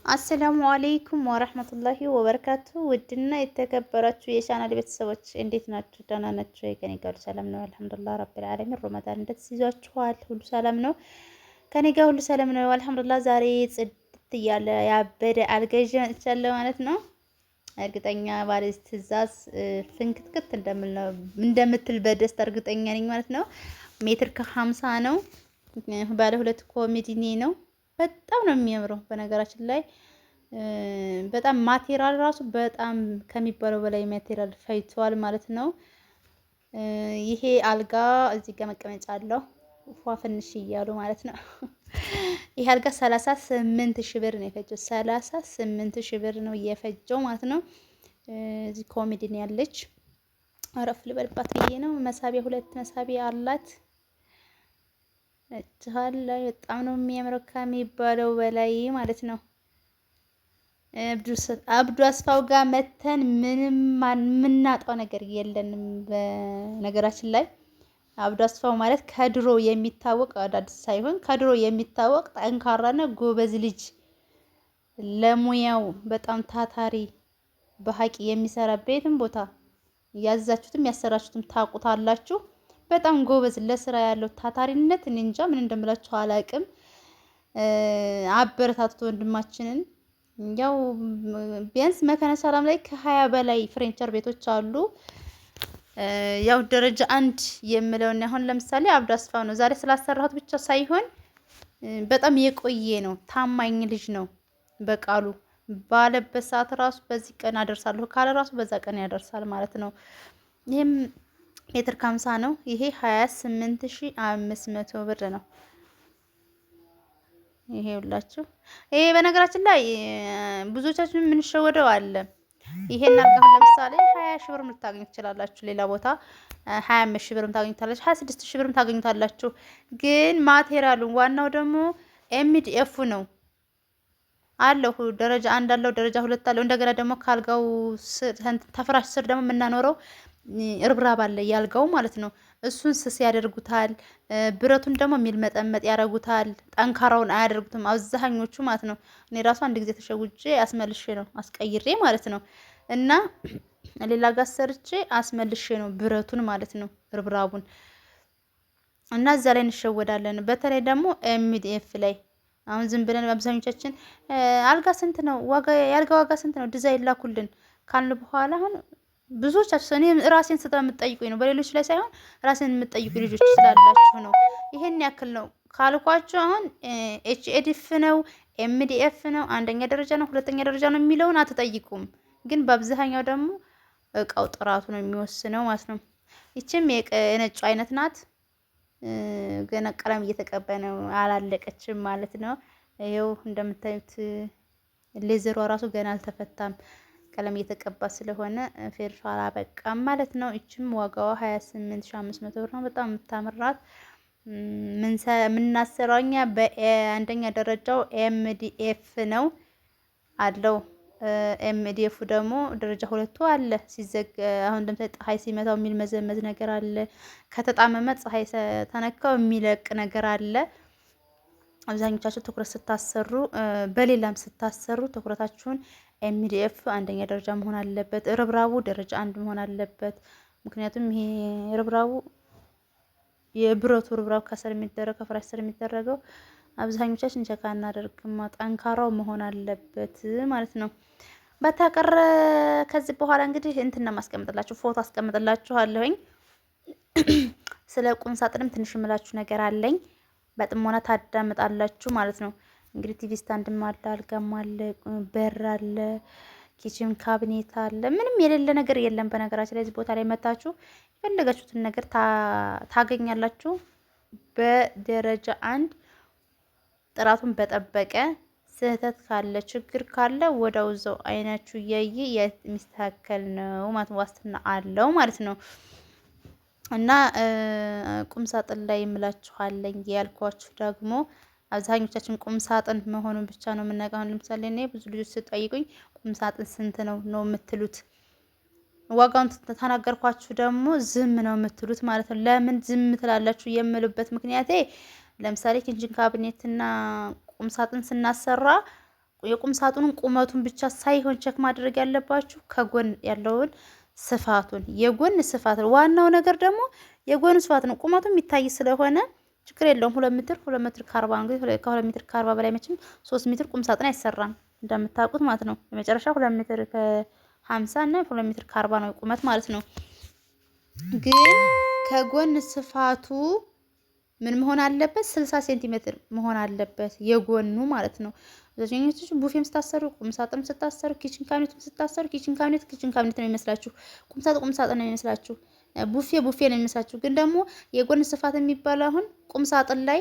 አሰላሙ አለይኩም ወረህመቱላሂ ወበረካቱ። ውድና የተከበራችሁ የቻናል ቤተሰቦች እንዴት ናችሁ? ደህና ናችሁ? ከኔ ጋር ሰላም ነው አልሐምዱሊላህ ረቢል ዓለሚን። ረመዳን እንዴት ይዟችኋል? ሁሉ ሰላም ነው? ከኔ ጋር ሁሉ ሰላም ነው አልሐምዱሊላህ። ዛሬ ጽድት እያለ ያበደ አልጋ ይዤ መጥቻለሁ ማለት ነው። እርግጠኛ ባለ ትዕዛዝ ፍንክትክት እንደምትል በደስታ እርግጠኛ ነኝ ማለት ነው። ሜትር ከ50 ነው። ባለ ሁለት ኮሜዲኒ ነው። በጣም ነው የሚያምረው። በነገራችን ላይ በጣም ማቴሪያል ራሱ በጣም ከሚባለው በላይ ማቴሪያል ፈይቷል ማለት ነው። ይሄ አልጋ እዚህ ጋር መቀመጫ አለው ፏ ፍንሽ እያሉ ማለት ነው። ይሄ አልጋ 38 ሺህ ብር ነው የፈጀው። 38 ሺህ ብር ነው እየፈጀው ማለት ነው። እዚህ ኮሜዲን ያለች አረፍ ልበልባት ብዬ ነው። መሳቢያ ሁለት መሳቢያ አላት። እጅሃል ላይ በጣም ነው የሚያምረው ከሚባለው በላይ ማለት ነው። አብዱ አስፋው ጋር መተን ምንም የምናጣው ነገር የለንም። በነገራችን ላይ አብዱ አስፋው ማለት ከድሮ የሚታወቅ አዳዲስ ሳይሆን ከድሮ የሚታወቅ ጠንካራና ጎበዝ ልጅ፣ ለሙያው በጣም ታታሪ በሀቂ የሚሰራ ቤትም ቦታ ያዛችሁትም ያሰራችሁትም ታውቁታላችሁ። በጣም ጎበዝ ለስራ ያለው ታታሪነት እኔ እንጃ ምን እንደምላችሁ አላቅም። አበረታቱት ወንድማችንን። ያው ቢያንስ መካነ ሰላም ላይ ከ20 በላይ ፍሬንቸር ቤቶች አሉ። ያው ደረጃ 1 የምለውና አሁን ለምሳሌ አብዱ አስፋው ነው ዛሬ ስላሰራሁት ብቻ ሳይሆን በጣም የቆየ ነው። ታማኝ ልጅ ነው። በቃሉ ባለበት ሰዓት ራሱ በዚህ ቀን አደርሳለሁ ካለ ራሱ በዛ ቀን ያደርሳል ማለት ነው። ይሄም ሜትር ከ50 ነው። ይሄ 28500 ብር ነው። ይሄ ሁላችሁ ይሄ በነገራችን ላይ ብዙዎቻችን የምንሸወደው አለ። ይሄን አልጋ ለምሳሌ 20 ሺህ ብር ልታገኙ ትችላላችሁ። ሌላ ቦታ 25 ሺህ ብር ታገኙታላችሁ። 26 ሺህ ብር ታገኙታላችሁ። ግን ማቴሪያሉ ዋናው ደግሞ ኤምዲኤፍ ነው አለው። ደረጃ 1 አለው፣ ደረጃ 2 አለው። እንደገና ደግሞ ካልጋው ተፍራሽ ስር ደግሞ የምናኖረው እርብራብ አለ ያልጋው ማለት ነው። እሱን ስስ ያደርጉታል። ብረቱን ደግሞ የሚልመጠመጥ ያደርጉታል። ጠንካራውን አያደርጉትም አብዛኞቹ ማለት ነው። እኔ ራሱ አንድ ጊዜ ተሸውጄ አስመልሼ ነው አስቀይሬ ማለት ነው። እና ሌላ ጋር ሰርቼ አስመልሼ ነው ብረቱን ማለት ነው እርብራቡን። እና እዛ ላይ እንሸወዳለን። በተለይ ደግሞ ኤምዲኤፍ ላይ አሁን ዝም ብለን አብዛኞቻችን አልጋ ስንት ነው ዋጋ የአልጋ ዋጋ ስንት ነው ዲዛይን ላኩልን ካልን በኋላ አሁን ብዙዎቻችሁ እኔ ራሴን ስለምትጠይቁኝ ነው፣ በሌሎች ላይ ሳይሆን ራሴን የምትጠይቁ ልጆች ስላላችሁ ነው። ይሄን ያክል ነው ካልኳችሁ አሁን ኤችኤዲኤፍ ነው ኤምዲኤፍ ነው አንደኛ ደረጃ ነው ሁለተኛ ደረጃ ነው የሚለውን አትጠይቁም። ግን በአብዛኛው ደግሞ እቃው ጥራቱ ነው የሚወስነው ማለት ነው። ይችም የነጩ አይነት ናት። ገና ቀለም እየተቀባ ነው አላለቀችም ማለት ነው። ይሄው እንደምታዩት ሌዘሯ ራሱ ገና አልተፈታም። ቀለም እየተቀባ ስለሆነ ፌርሻ አላበቃም ማለት ነው። እቺም ዋጋዋ 28500 ብር ነው። በጣም የምታምራት ምናሰራኛ በአንደኛ ደረጃው ኤምዲኤፍ ነው አለው። ኤምዲኤፍ ደግሞ ደረጃ 2 አለ ሲዘግ አሁን ለምሳሌ ፀሐይ ሲመታው የሚል መዘመዝ ነገር አለ። ከተጣመመ ፀሐይ ተነካው የሚለቅ ነገር አለ። አብዛኞቻችሁ ትኩረት ስታሰሩ በሌላም ስታሰሩ ትኩረታችሁን ኤምዲኤፍ አንደኛ ደረጃ መሆን አለበት። ርብራቡ ደረጃ 1 መሆን አለበት። ምክንያቱም ይሄ ርብራቡ የብረቱ ርብራቡ ከስር የሚደረግ ከፍራሽ ስር የሚደረገው አብዛኞቻችን ቸካ እናደርግማ ጠንካራው መሆን አለበት ማለት ነው። በተቀረ ከዚህ በኋላ እንግዲህ እንትን ነው ማስቀምጥላችሁ ፎቶ አስቀምጥላችኋለሁኝ። ስለ ቁም ሳጥንም ትንሽ የምላችሁ ነገር አለኝ። በጥሞና ታዳምጣላችሁ ማለት ነው። እንግዲህ ቲቪ ስታንድም አለ፣ አልጋም አለ፣ በር አለ፣ ኪችን ካቢኔት አለ። ምንም የሌለ ነገር የለም። በነገራችን ላይ እዚህ ቦታ ላይ መታችሁ የፈለጋችሁትን ነገር ታገኛላችሁ። በደረጃ 1 ጥራቱን በጠበቀ ስህተት ካለ ችግር ካለ ወዳው እዛው አይናችሁ እያየ የሚስተካከል ነው ማለት ዋስትና አለው ማለት ነው። እና ቁም ሳጥን ላይ እምላችኋለኝ ያልኳችሁ ደግሞ አብዛኞቻችን ቁም ሳጥን መሆኑን ብቻ ነው የምናውቀው። ለምሳሌ እኔ ብዙ ልጆች ስጠይቁኝ ቁም ሳጥን ስንት ነው የምትሉት? ዋጋውን ተናገርኳችሁ ደግሞ ዝም ነው የምትሉት ማለት ነው። ለምን ዝም ትላላችሁ የምሉበት ምክንያቴ ለምሳሌ ኪችን ካቢኔት እና ቁም ሳጥን ስናሰራ የቁም ሳጥኑን ቁመቱን ብቻ ሳይሆን ቸክ ማድረግ ያለባችሁ ከጎን ያለውን ስፋቱን፣ የጎን ስፋት ነው ዋናው ነገር። ደግሞ የጎን ስፋት ነው። ቁመቱ የሚታይ ስለሆነ ችግር የለውም። 2 ሜትር 2 ሜትር ከ40 እንግዲህ ከ2 ሜትር ከ40 በላይ መቼም 3 ሜትር ቁም ሳጥን አይሰራም እንደምታውቁት ማለት ነው። የመጨረሻ 2 ሜትር ከ50 እና 2 ሜትር ከ40 ነው ቁመት ማለት ነው። ግን ከጎን ስፋቱ ምን መሆን አለበት? 60 ሴንቲሜትር መሆን አለበት የጎኑ ማለት ነው። አብዛኞቹ ቡፌም ስታሰሩ፣ ቁም ሳጥንም ስታሰሩ፣ ኪችን ካቢኔትም ስታሰሩ ኪችን ካቢኔት ነው የሚመስላችሁ፣ ቁም ሳጥን ነው የሚመስላችሁ፣ ቡፌ ነው የሚመስላችሁ። ግን ደግሞ የጎን ስፋት የሚባለው አሁን ቁም ሳጥን ላይ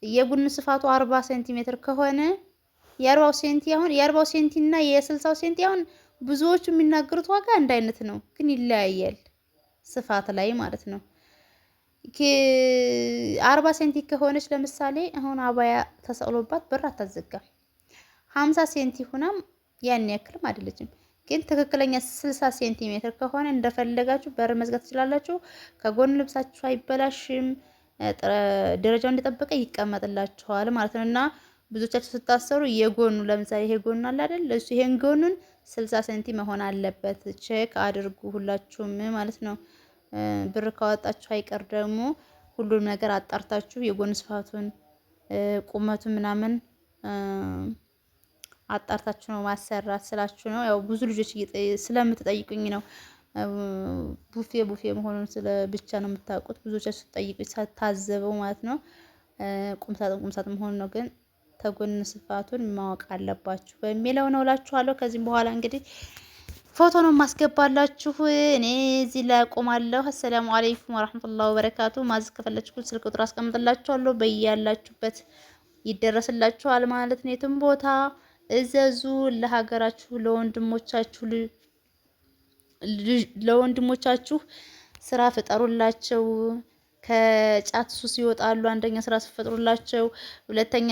የጎን ስፋቱ 40 ሴንቲሜትር ከሆነ የ40 ሴንቲ አሁን የ40 ሴንቲ እና የ60 ሴንቲ አሁን ብዙዎቹ የሚናገሩት ዋጋ አንድ አይነት ነው፣ ግን ይለያያል ስፋት ላይ ማለት ነው። 40 ሴንቲ ከሆነች ለምሳሌ አሁን አባያ ተሰቅሎባት በር አታዘጋም። 50 ሴንቲ ሆናም ያን ያክልም አይደለችም። ግን ትክክለኛ 60 ሴንቲሜትር ከሆነ እንደፈለጋችሁ በር መዝጋት ትችላላችሁ። ከጎን ልብሳችሁ አይበላሽም፣ ደረጃው እንደጠበቀ ይቀመጥላችኋል ማለት ነው። እና ብዙዎቻችሁ ስታሰሩ የጎኑ ለምሳሌ ይሄ ጎኑ አለ አይደል? እሱ ይሄን ጎኑን 60 ሴንቲ መሆን አለበት። ቼክ አድርጉ ሁላችሁም ማለት ነው። ብር ካወጣችሁ አይቀር ደግሞ ሁሉም ነገር አጣርታችሁ የጎን ስፋቱን ቁመቱን ምናምን አጣርታችሁ ነው ማሰራት ስላችሁ ነው። ያው ብዙ ልጆች ስለምትጠይቁኝ ነው። ቡፌ መሆኑን ስለ ብቻ ነው የምታውቁት። ብዙዎቻችሁ ስትጠይቁኝ ሳታዘበው ማለት ነው። ቁምሳጥን መሆኑን ነው። ግን ተጎን ስፋቱን ማወቅ አለባችሁ በሚለው ነው እላችኋለሁ። ከዚህም በኋላ እንግዲህ ፎቶ ነው ማስገባላችሁ። እኔ እዚህ ላይ አቆማለሁ። አሰላሙ አለይኩም ወራህመቱላሂ ወበረካቱ። ማዘዝ ከፈለጋችሁ ስልክ ቁጥር አስቀምጥላችኋለሁ። በያላችሁበት ይደረስላችኋል ማለት ነው። የትም ቦታ እዘዙ። ለሀገራችሁ ለወንድሞቻችሁ ስራ ፍጠሩላቸው። ከጫት ሱስ ይወጣሉ። አንደኛ ስራ ሲፈጥሩላቸው፣ ሁለተኛ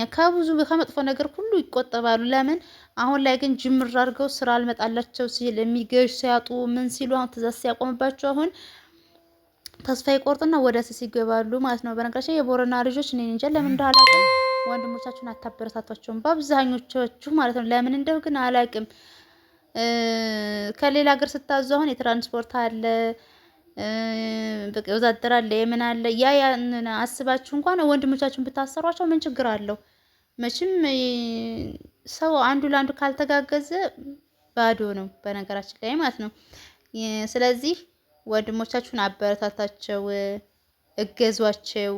ከመጥፎ ነገር ሁሉ ይቆጠባሉ። ለምን አሁን ላይ ግን ጅምር አድርገው ስራ አልመጣላቸው ሲል የሚገዥ ሲያጡ ምን ሲሉ አሁን ትእዛዝ ሲያቆምባቸው አሁን ተስፋ ይቆርጥና ወደ ስስ ይገባሉ ማለት ነው። በነገራችን የቦረና ልጆች እኔ እንጃ ለምን እንደው አላውቅም፣ ወንድሞቻችሁን አታበረታቷቸውም በአብዛኞቻችሁ ማለት ነው። ለምን እንደው ግን አላውቅም። ከሌላ ሀገር ስታዙ አሁን የትራንስፖርት አለ በቃ ወዛደር አለ የምን አለ ያንን አስባችሁ እንኳን ወንድሞቻችሁን ብታሰሯቸው ምን ችግር አለው? መቼም ሰው አንዱ ለአንዱ ካልተጋገዘ ባዶ ነው በነገራችን ላይ ማለት ነው። ስለዚህ ወንድሞቻችሁን አበረታታቸው፣ እገዟቸው።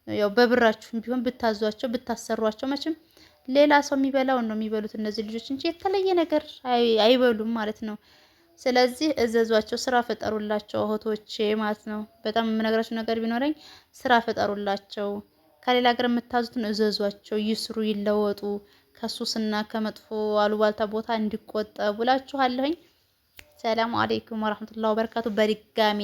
ያው በብራችሁም ቢሆን ብታዟቸው ብታሰሯቸው መቼም ሌላ ሰው የሚበላውን ነው የሚበሉት እነዚህ ልጆች እንጂ የተለየ ነገር አይበሉም ማለት ነው። ስለዚህ እዘዟቸው፣ ስራ ፈጠሩላቸው እህቶቼ ማለት ነው። በጣም የምነግራችሁ ነገር ቢኖረኝ ስራ ፈጠሩላቸው። ከሌላ ሀገር የምታዙትን እዘዟቸው፣ ይስሩ፣ ይለወጡ፣ ከሱስና ከመጥፎ አሉባልታ ቦታ እንዲቆጠቡ እላችኋለሁኝ። ሰላም አለይኩም ወራህመቱላሂ ወበረካቱ። በድጋሚ